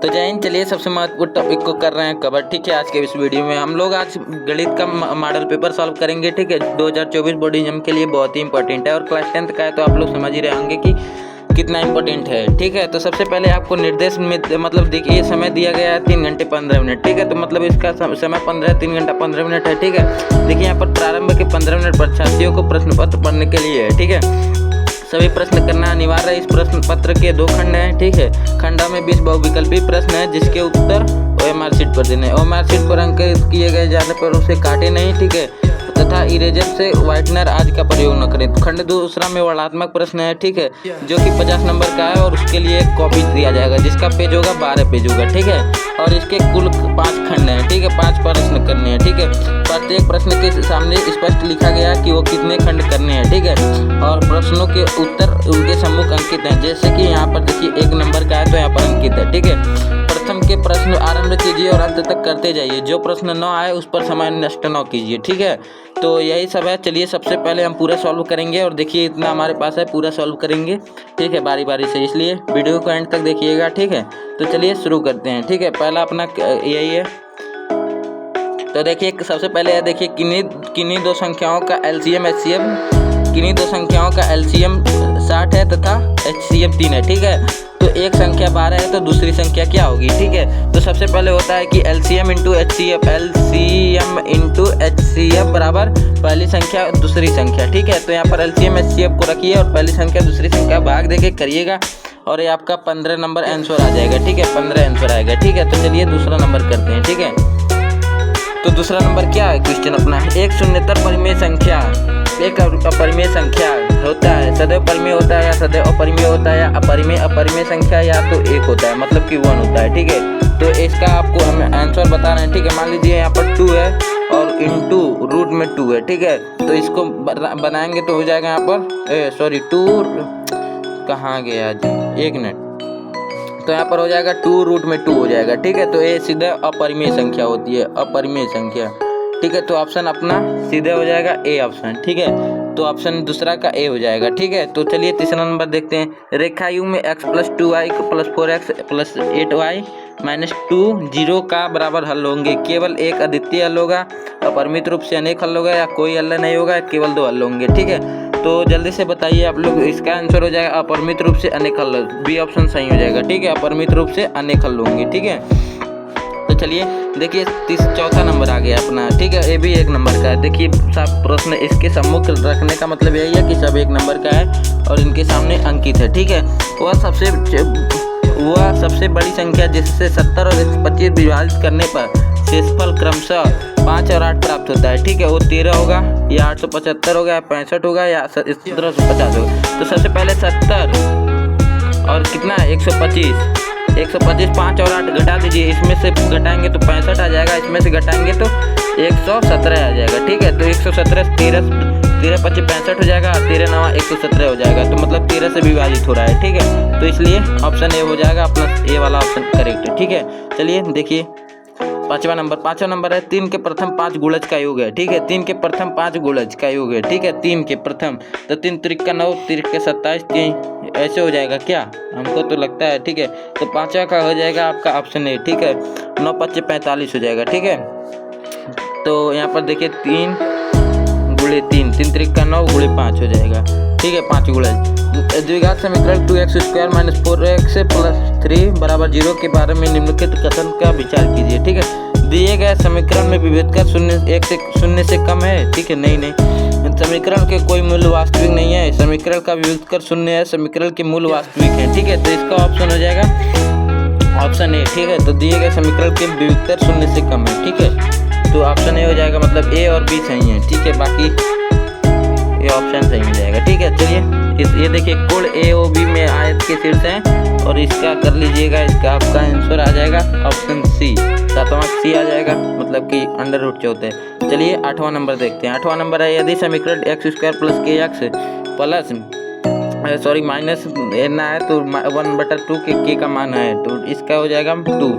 तो जय हिंद। चलिए सबसे महत्वपूर्ण टॉपिक को कर रहे हैं कवर। ठीक है, आज के इस वीडियो में हम लोग आज गणित का मॉडल पेपर सॉल्व करेंगे। ठीक है, 2024 बोर्ड एग्जाम के लिए बहुत ही इंपॉर्टेंट है और क्लास 10th का है तो आप लोग समझ ही रहे होंगे कि कितना इंपॉर्टेंट है। ठीक है, तो सबसे पहले आपको निर्देश में मतलब देखिए समय दिया गया है 3 घंटे 15 मिनट। ठीक है, तो मतलब इसका समय 3 घंटा 15 मिनट है। ठीक है, देखिए यहाँ पर प्रारंभ के 15 मिनट परीक्षार्थियों को प्रश्न पत्र पढ़ने के लिए है। ठीक है, सभी प्रश्न करना अनिवार्य है। इस प्रश्न पत्र के 2 खंड हैं। ठीक है, खंडों में 20 बहुविकल्पी प्रश्न है जिसके उत्तर OMR शीट पर देने। OMR शीट पर अंकित किए गए जाने पर उसे काटे नहीं। ठीक है, तथा इरेजर से व्हाइटनर आदि का प्रयोग न करें। खंड दूसरा में वर्णनात्मक प्रश्न है। ठीक है, जो कि 50 नंबर का है और उसके लिए एक कॉपी दिया जाएगा जिसका पेज होगा 12 पेज होगा। ठीक है, और इसके कुल 5 खंड हैं। ठीक है, 5 प्रश्न करने हैं। ठीक है, प्रत्येक प्रश्न के सामने स्पष्ट लिखा गया कि वो कितने खंड करने हैं। ठीक है, और प्रश्नों के उत्तर उनके सम्मुख अंकित हैं। जैसे कि यहाँ पर देखिए 1 नंबर का है तो यहाँ पर अंकित है। ठीक है, प्रथम के प्रश्न आरंभ कीजिए और अंत तक करते जाइए। जो प्रश्न न आए उस पर समय नष्ट न कीजिए। ठीक है, तो यही सब है। चलिए सबसे पहले हम पूरा सॉल्व करेंगे और देखिए इतना हमारे पास है, पूरा सॉल्व करेंगे। ठीक है, बारी बारी से, इसलिए वीडियो को एंड तक देखिएगा। ठीक है, तो चलिए शुरू करते हैं। ठीक है, पहला अपना यही है। तो देखिए सबसे पहले है, देखिए किन्हीं दो संख्याओं का LCM HCM, किन्हीं दो संख्याओं का LCM 60 है तथा HCM 3 है। ठीक है, तो एक संख्या 12 है तो दूसरी संख्या क्या होगी। ठीक है, तो सबसे पहले होता है कि LCM इंटू HCF बराबर पहली संख्या दूसरी संख्या। ठीक है, तो यहाँ पर LCM HCF को रखिए और पहली संख्या दूसरी संख्या भाग देके करिएगा और ये आपका 15 नंबर आंसर आ जाएगा। ठीक है, 15 आंसर आएगा। ठीक है, तो चलिए दूसरा नंबर करते हैं। ठीक है, तो दूसरा नंबर क्या है क्वेश्चन अपना, एक शून्यतर परिमेय संख्या, एक अपरिमेय संख्या होता है, सदैव परिमेय होता है या सदैव अपरिमेय होता है या अपरिमेय संख्या या तो 1 होता है मतलब कि 1 होता है। ठीक है, तो इसका आपको हमें आंसर बताना है। ठीक है, मान लीजिए यहाँ पर 2 है और इंटू रूट में 2 है। ठीक है, तो इसको बनाएंगे तो हो जाएगा यहाँ पर 2 कहाँ गया जी, 1 मिनट, तो यहाँ पर हो जाएगा 2 रूट में 2 हो जाएगा। ठीक है, तो ये सीधे अपरिमेय संख्या होती है, अपरिमेय संख्या। ठीक है, तो ऑप्शन अपना सीधे हो जाएगा A ऑप्शन। ठीक है, तो ऑप्शन दूसरा का A हो जाएगा। ठीक है, तो चलिए तीसरा नंबर देखते हैं। रेखा U में x + 2y + 4x + 8y - 2 0 का बराबर हल होंगे। केवल एक अद्वितीय हल होगा, अपरिमित रूप से अनेक हल होगा या कोई हल नहीं होगा, केवल 2 हल होंगे। ठीक है, तो जल्दी से बताइए आप लोग, इसका आंसर हो जाएगा अपरिमित रूप से अनेक हल। B ऑप्शन सही हो जाएगा। ठीक है, अपरिमित रूप से अनेक हल होंगे। ठीक है, तो चलिए देखिए चौथा नंबर आ गया अपना। ठीक है, ये भी 1 नंबर का है। देखिए सब प्रश्न इसके सम्मुख रखने का मतलब यही है कि सब 1 नंबर का है और इनके सामने अंकित है। ठीक है, वह सबसे बड़ी संख्या जिससे 70 और 125 विभाजित करने पर शेषफल क्रमशः 5 और 8 प्राप्त होता है। ठीक है, वो 13 होगा या 875 होगा या 65 होगा या 1750 होगा। तो सबसे पहले 70 और कितना 125 5 और 8 घटा दीजिए, इसमें से घटाएंगे तो 65 आ जाएगा, इसमें से घटाएंगे तो 117 आ जाएगा। ठीक है, तो 117 13 25 65 हो जाएगा, 13 9 117 हो जाएगा, तो मतलब 13 से विभाजित हो रहा है। ठीक है, तो इसलिए ऑप्शन A हो जाएगा अपना, A वाला ऑप्शन करेक्ट है। ठीक है, चलिए देखिए पांचवा नंबर है 3 के प्रथम 5 गुणज का योग है। ठीक है, 3 के प्रथम 5 गुणज का योग है। ठीक है, 3 के प्रथम, तो 3 त्रिक का 9 त्रिक के 27 3 ऐसे हो जाएगा क्या, हमको तो लगता है। ठीक है, तो पांचवा का हो जाएगा आपका ऑप्शन A। ठीक है, 9 5 45 हो जाएगा। ठीक है, तो यहाँ पर देखिए 3 गुणे 3 त्रिक का 9 गुणे 5 हो जाएगा। ठीक है, 5 गुणज। द्विघात समीकरण 2x² - 4x + 3 = 0 के बारे में निम्नलिखित कथन का विचार कीजिए। ठीक है, दिए गए समीकरण में विभेदकर 0 से कम है। ठीक है, नहीं, समीकरण के कोई मूल वास्तविक नहीं है, समीकरण का विभेदकर 0 है, समीकरण के मूल वास्तविक है। ठीक है, तो इसका ऑप्शन हो जाएगा ऑप्शन A। ठीक है, तो दिए गए समीकरण के विभेदकर 0 से कम है। ठीक है, तो ऑप्शन A हो जाएगा, मतलब A और B सही है। ठीक है, बाकी ये ऑप्शन सही हो जाएगा। ठीक है, चलिए ये देखिए कोण AOB में आयत के शीर्ष हैं और इसका कर लीजिएगा, इसका आपका आंसर आ जाएगा ऑप्शन C, 7वां C आ जाएगा, मतलब कि √14। चलिए 8वां नंबर देखते हैं। 8वां नंबर है, यदि समीकरण x² + kx प्लस माइनस ना है तो 1/2 के k का मान है, तो इसका हो जाएगा 2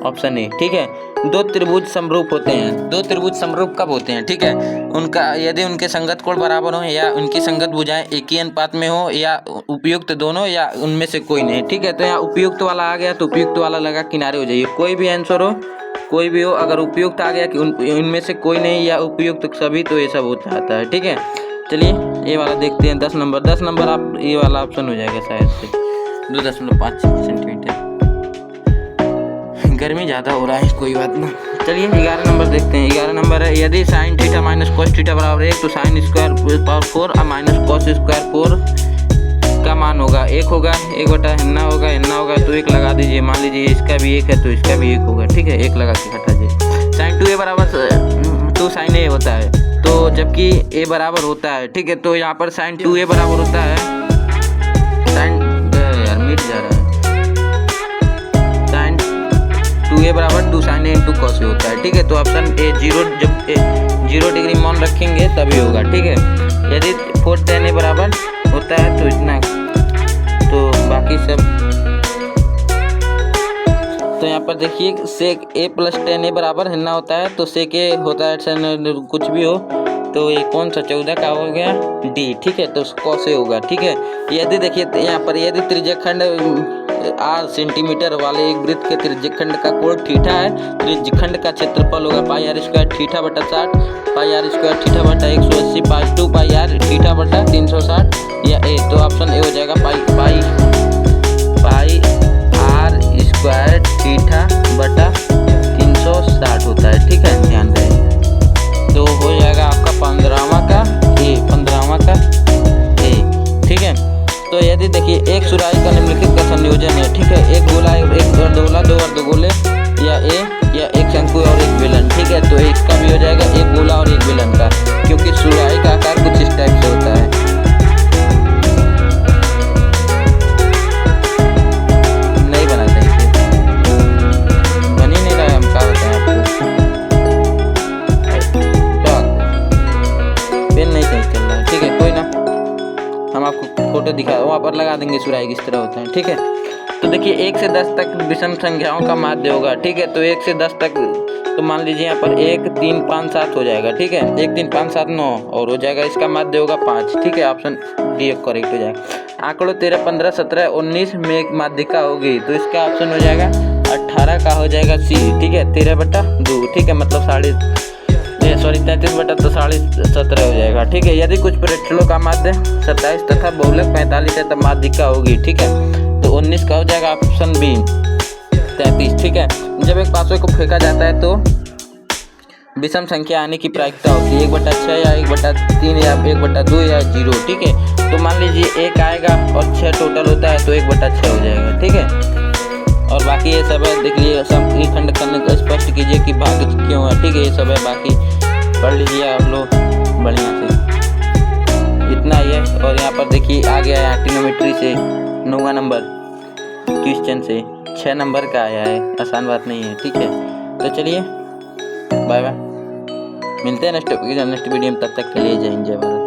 ऑप्शन ए, ठीक है। दो त्रिभुज समरूप होते हैं। दो त्रिभुज समरूप कब होते हैं, ठीक है, उनका यदि उनके संगत कोण बराबर हो या उनकी संगत भुजाएं एक ही अनुपात में हो या उपयुक्त दोनों या उनमें से कोई नहीं, ठीक है। तो यहाँ उपयुक्त वाला आ गया तो उपयुक्त वाला लगा किनारे हो जाइए, कोई भी आंसर हो, कोई भी हो, अगर उपयुक्त आ गया कि उनमें से कोई नहीं या उपयुक्त सभी, तो ये सब होता आता है, ठीक है। चलिए ये वाला देखते हैं, 10 नंबर। 10 नंबर आप ये वाला ऑप्शन हो जाएगा शायद से 2.5 सेंटीमीटर। गर्मी ज़्यादा हो रहा है, कोई बात नहीं। चलिए 11 नंबर देखते हैं। 11 नंबर है, यदि sine theta minus cos theta बराबर 1 तो साइन स्क्वायर पावर 4 और माइनस कॉस स्क्वायर 4 का मान होगा 1 होगा, 1/n होगा, n होगा तो 1 लगा दीजिए। मान लीजिए इसका भी 1 है तो इसका भी 1 होगा, ठीक है। 1 लगा के हटा दीजिए। साइन 2a बराबर 2 साइन a होता है, तो जबकि a बराबर होता है, ठीक है। तो यहाँ पर साइन 2a बराबर होता है साइन, यार मिट जा रहा है, साइन 2a बराबर 2 sine a into cos a होता है, ठीक है। तो ऑप्शन ए 0, जब 0 डिग्री मान रखेंगे तभी होगा, ठीक है। यदि 4 tan a बराबर होता है तो इतना, तो बाकी सब तो यहाँ पर देखिए सेक a प्लस tan a बराबर है ना होता है, तो सेक a होता है कुछ भी हो, तो ये कौन सा 14 का हो गया डी, ठीक है। तो कॉस a होगा, ठीक है। यदि देखिए यहाँ पर यदि त्रिज्यखंड 8 सेंटीमीटर वाले एक वृत्त के त्रिज्यखंड का कोण थीटा है, त्रिज्यखंड का क्षेत्रफल होगा पाई आर स्क्वायर थीटा बटा 60, पाई आर स्क्वायर थीटा बटा 180, पाई 2 पाई आर थीटा बटा 360 या ए, तो ऑप्शन ए हो जाएगा पाई आर स्क्वायर थीटा बटा 360 होता है, ठीक है, ध्यान रहे। तो हो जाएगा आपका 15वां का ए, ठीक है। तो यदि देखिए एक सुराही का निम्नलिखित का संयोजन है, ठीक है, एक गोला एक अर्धगोला, 2 अर्धगोले या एक शंकु और एक बेलन, ठीक है। तो इसका भी हो जाएगा एक गोला और एक बेलन का, क्योंकि सुराही का आकार कुछ इस टाइप से होता है। नहीं बना सही से, बन ही नहीं रहा है, हम क्या बताएं आपको, पेन नहीं सही चल रहा है, ठीक है, कोई ना, हम आपको फोटो दिखा वहाँ पर लगा देंगे सुराही किस तरह होता है, ठीक है। तो देखिए 1 से 10 तक विषम संख्याओं का माध्य होगा, ठीक है। तो 1 से 10 तक, तो मान लीजिए यहाँ पर 1 3 5 7 हो जाएगा, ठीक है। 1 3 5 7 9 और हो जाएगा, इसका माध्य होगा 5, ठीक है। ऑप्शन डी करेक्ट हो जाएगा। आंकड़ों 13 15 17 19 में एक माध्यिका होगी, तो इसका ऑप्शन हो जाएगा 18 का हो जाएगा सी, ठीक है, 13/2, ठीक है, मतलब 33 बटा तो 17.5 हो जाएगा, ठीक है। यदि कुछ प्रेक्षणों का माध्य 27 तथा बहुलक 45 है तब माध्यिका होगी, ठीक है। तो 19 का हो जाएगा ऑप्शन बी 33, ठीक है। जब एक पार्श्व को फेंका जाता है तो विषम संख्या आने की प्रायिकता होती है 1/6 या 1/3 या 1/2 या 0, ठीक है। तो मान लीजिए 1 आएगा और 6 टोटल होता है तो 1/6 हो जाएगा, ठीक है। और बाकी ये सब है, देख लीजिए समखंड करने को स्पष्ट कीजिए कि भाग क्यों है, ठीक है, ये सब है, बाकी पढ़ लीजिए आप लोग बढ़िया से, इतना ही है। और यहाँ पर देखिए आ गया है ट्रिग्नोमेट्री से 9वां नंबर क्वेश्चन से 6 नंबर का आया है, आसान बात नहीं है, ठीक है। तो चलिए बाय बाय, मिलते हैं नेक्स्ट वीडियो में, तब तक के लिए जय हिंद जय भारत।